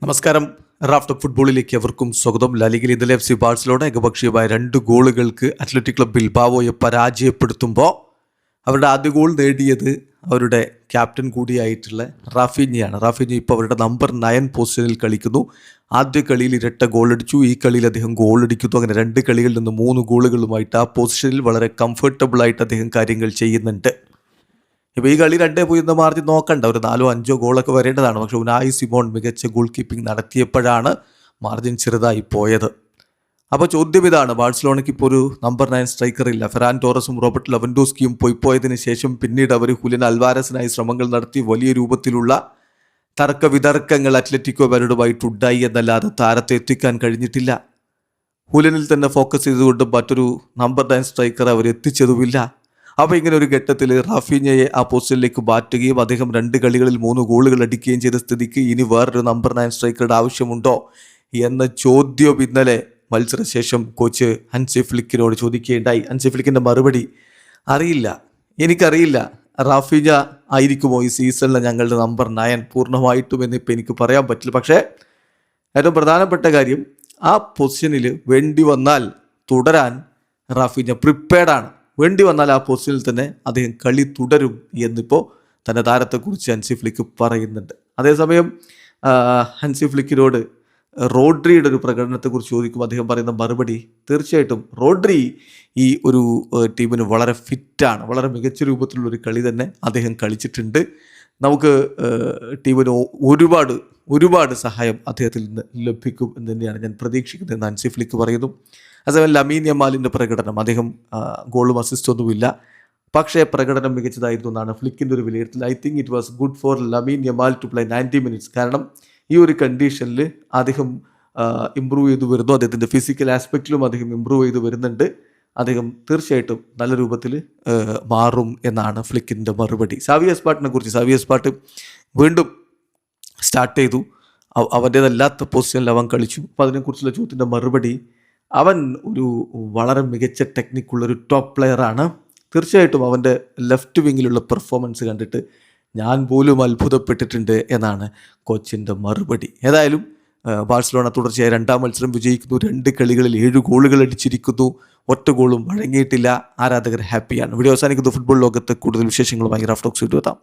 നമസ്കാരം. റാഫ്റ്റ് ഫുട്ബോളിലേക്ക് എവർക്കും സ്വാഗതം. ലാലിഗയിൽ ഇന്നലെ FC ബാഴ്സലോണ ഏകപക്ഷീയമായ 2 ഗോളുകൾക്ക് അത്ലറ്റിക് ക്ലബ് ബിൽബാവോയെ പരാജയപ്പെടുത്തുമ്പോൾ അവരുടെ ആദ്യ ഗോൾ നേടിയത് അവരുടെ ക്യാപ്റ്റൻ കൂടിയായിട്ടുള്ള റാഫീഞ്ഞയാണ്. റാഫീഞ്ഞ ഇപ്പോൾ അവരുടെ നമ്പർ 9 പൊസിഷനിൽ കളിക്കുന്നു. ആദ്യ കളിയിൽ ഇരട്ട ഗോളടിച്ചു, ഈ കളിയിൽ അദ്ദേഹം ഗോളടിക്കുന്നു. അങ്ങനെ 2 കളികളിൽ നിന്ന് 3 ഗോളുകളുമായിട്ട് ആ പൊസിഷനിൽ വളരെ കംഫർട്ടബിളായിട്ട് അദ്ദേഹം കാര്യങ്ങൾ ചെയ്യുന്നുണ്ട്. ഇപ്പോൾ ഈ കളി 2-0 എന്ന മാർജിൻ നോക്കണ്ട, ഒരു 4-5 ഗോളൊക്കെ വരേണ്ടതാണ്. പക്ഷേ ഉനായി സിമോൺ മികച്ച ഗോൾ കീപ്പിംഗ് നടത്തിയപ്പോഴാണ് മാർജിൻ ചെറുതായി പോയത്. അപ്പോൾ ചോദ്യം ഇതാണ്, ബാഴ്സലോണയ്ക്ക് ഇപ്പോൾ ഒരു നമ്പർ 9 സ്ട്രൈക്കർ ഇല്ല. ഫെറാൻ ടോറസും റോബർട്ട് ലെവൻഡോസ്കിയും പോയതിന് ശേഷം പിന്നീട് അവർ ഹുലിൻ അൽവാരസിനായി ശ്രമങ്ങൾ നടത്തി. വലിയ രൂപത്തിലുള്ള തർക്ക വിതർക്കങ്ങൾ അത്ലറ്റിക്കോ അവരുമായിട്ടുണ്ടായി എന്നല്ലാതെ താരത്തെ എത്തിക്കാൻ കഴിഞ്ഞിട്ടില്ല. ഹുലിനിൽ തന്നെ ഫോക്കസ് ചെയ്തുകൊണ്ട് മറ്റൊരു നമ്പർ 9 സ്ട്രൈക്കർ അവർ എത്തിച്ചതുമില്ല. അപ്പോൾ ഇങ്ങനെ ഒരു ഘട്ടത്തിൽ റാഫീഞ്ഞയെ ആ പോസ്റ്റിലേക്ക് മാറ്റുകയും അദ്ദേഹം 2 കളികളിൽ 3 ഗോളുകൾ അടിക്കുകയും ചെയ്ത സ്ഥിതിക്ക് ഇനി വേറൊരു നമ്പർ 9 സ്ട്രൈക്കറുടെ ആവശ്യമുണ്ടോ എന്ന ചോദ്യം ഇന്നലെ മത്സരശേഷം കോച്ച് ഹൻസി ഫ്ലിക്കിനോട് ചോദിക്കുകയുണ്ടായി. ഹൻസി ഫ്ലിക്കിൻ്റെ മറുപടി, അറിയില്ല, എനിക്കറിയില്ല റാഫീഞ്ഞ ആയിരിക്കുമോ ഈ സീസണിലെ ഞങ്ങളുടെ നമ്പർ 9 പൂർണ്ണമായിട്ടും എന്നിപ്പോൾ എനിക്ക് പറയാൻ പറ്റില്ല. പക്ഷേ ഏറ്റവും പ്രധാനപ്പെട്ട കാര്യം, ആ പൊസിഷനിൽ വേണ്ടി വന്നാൽ തുടരാൻ റാഫീഞ്ഞ പ്രിപ്പയർഡാണ്. വേണ്ടി വന്നാൽ ആ പൊസിഷനിൽ തന്നെ അദ്ദേഹം കളി തുടരും എന്നിപ്പോൾ തൻ്റെ താരത്തെക്കുറിച്ച് ഹൻസി ഫ്ലിക്ക് പറയുന്നുണ്ട്. അതേസമയം ഹൻസി ഫ്ലിക്കിനോട് റോഡ്രിയുടെ ഒരു പ്രകടനത്തെക്കുറിച്ച് ചോദിക്കുമ്പോൾ അദ്ദേഹം പറയുന്ന മറുപടി, തീർച്ചയായിട്ടും റോഡ്രി ഈ ഒരു ടീമിന് വളരെ ഫിറ്റാണ്. വളരെ മികച്ച രൂപത്തിലുള്ളൊരു കളി തന്നെ അദ്ദേഹം കളിച്ചിട്ടുണ്ട്. നമുക്ക് ടീമിന് ഒരുപാട് സഹായം അദ്ദേഹത്തിൽ നിന്ന് ലഭിക്കും എന്ന് തന്നെയാണ് ഞാൻ പ്രതീക്ഷിക്കുന്നതെന്ന് ഹൻസി ഫ്ലിക്ക് പറയുന്നു. അതേപോലെ ലമീൻ യമാലിൻ്റെ പ്രകടനം, അദ്ദേഹം ഗോളും അസിസ്റ്റൊന്നുമില്ല, പക്ഷേ പ്രകടനം മികച്ചതായിരുന്നു എന്നാണ് ഫ്ലിക്കിൻ്റെ ഒരു വിലയിരുത്തൽ. I think it was good for Lamine Yamal to play 90 minutes. കാരണം ഈ ഒരു കണ്ടീഷനിൽ അദ്ദേഹം ഇമ്പ്രൂവ് ചെയ്തു വരുന്നു. അദ്ദേഹത്തിൻ്റെ ഫിസിക്കൽ ആസ്പെക്റ്റിലും അദ്ദേഹം ഇമ്പ്രൂവ് ചെയ്തു വരുന്നുണ്ട്. അദ്ദേഹം തീർച്ചയായിട്ടും നല്ല രൂപത്തിൽ മാറും എന്നാണ് ഫ്ലിക്കിൻ്റെ മറുപടി. സാവി എസ്പാട്ടിനെ കുറിച്ച്, സാവി എസ്പാട്ട് വീണ്ടും സ്റ്റാർട്ട് ചെയ്തു. അവൻ്റേതല്ലാത്ത പൊസിഷനിൽ അവൻ കളിച്ചു. അപ്പോൾ അതിനെക്കുറിച്ചുള്ള ചോദ്യത്തിൻ്റെ മറുപടി, അവൻ ഒരു വളരെ മികച്ച ടെക്നിക്കുള്ളൊരു ടോപ്പ് പ്ലെയറാണ്. തീർച്ചയായിട്ടും അവൻ്റെ ലെഫ്റ്റ് വിങ്ങിലുള്ള പെർഫോമൻസ് കണ്ടിട്ട് ഞാൻ പോലും അത്ഭുതപ്പെട്ടിട്ടുണ്ട് എന്നാണ് കോച്ചിൻ്റെ മറുപടി. ഏതായാലും ബാഴ്സലോണ തുടർച്ചയായ 2ാം മത്സരം വിജയിക്കുന്നു. 2 കളികളിൽ 7 ഗോളുകൾ അടിച്ചിരിക്കുന്നു. ഒറ്റ ഗോളും വഴങ്ങിയിട്ടില്ല. ആരാധകർ ഹാപ്പിയാണ്. വീഡിയോ അവസാനിക്കുന്നു. ഫുട്ബോൾ ലോകത്ത് കൂടുതൽ വിശേഷങ്ങളുമായി റാഫ് ടോക്സ് എത്താം.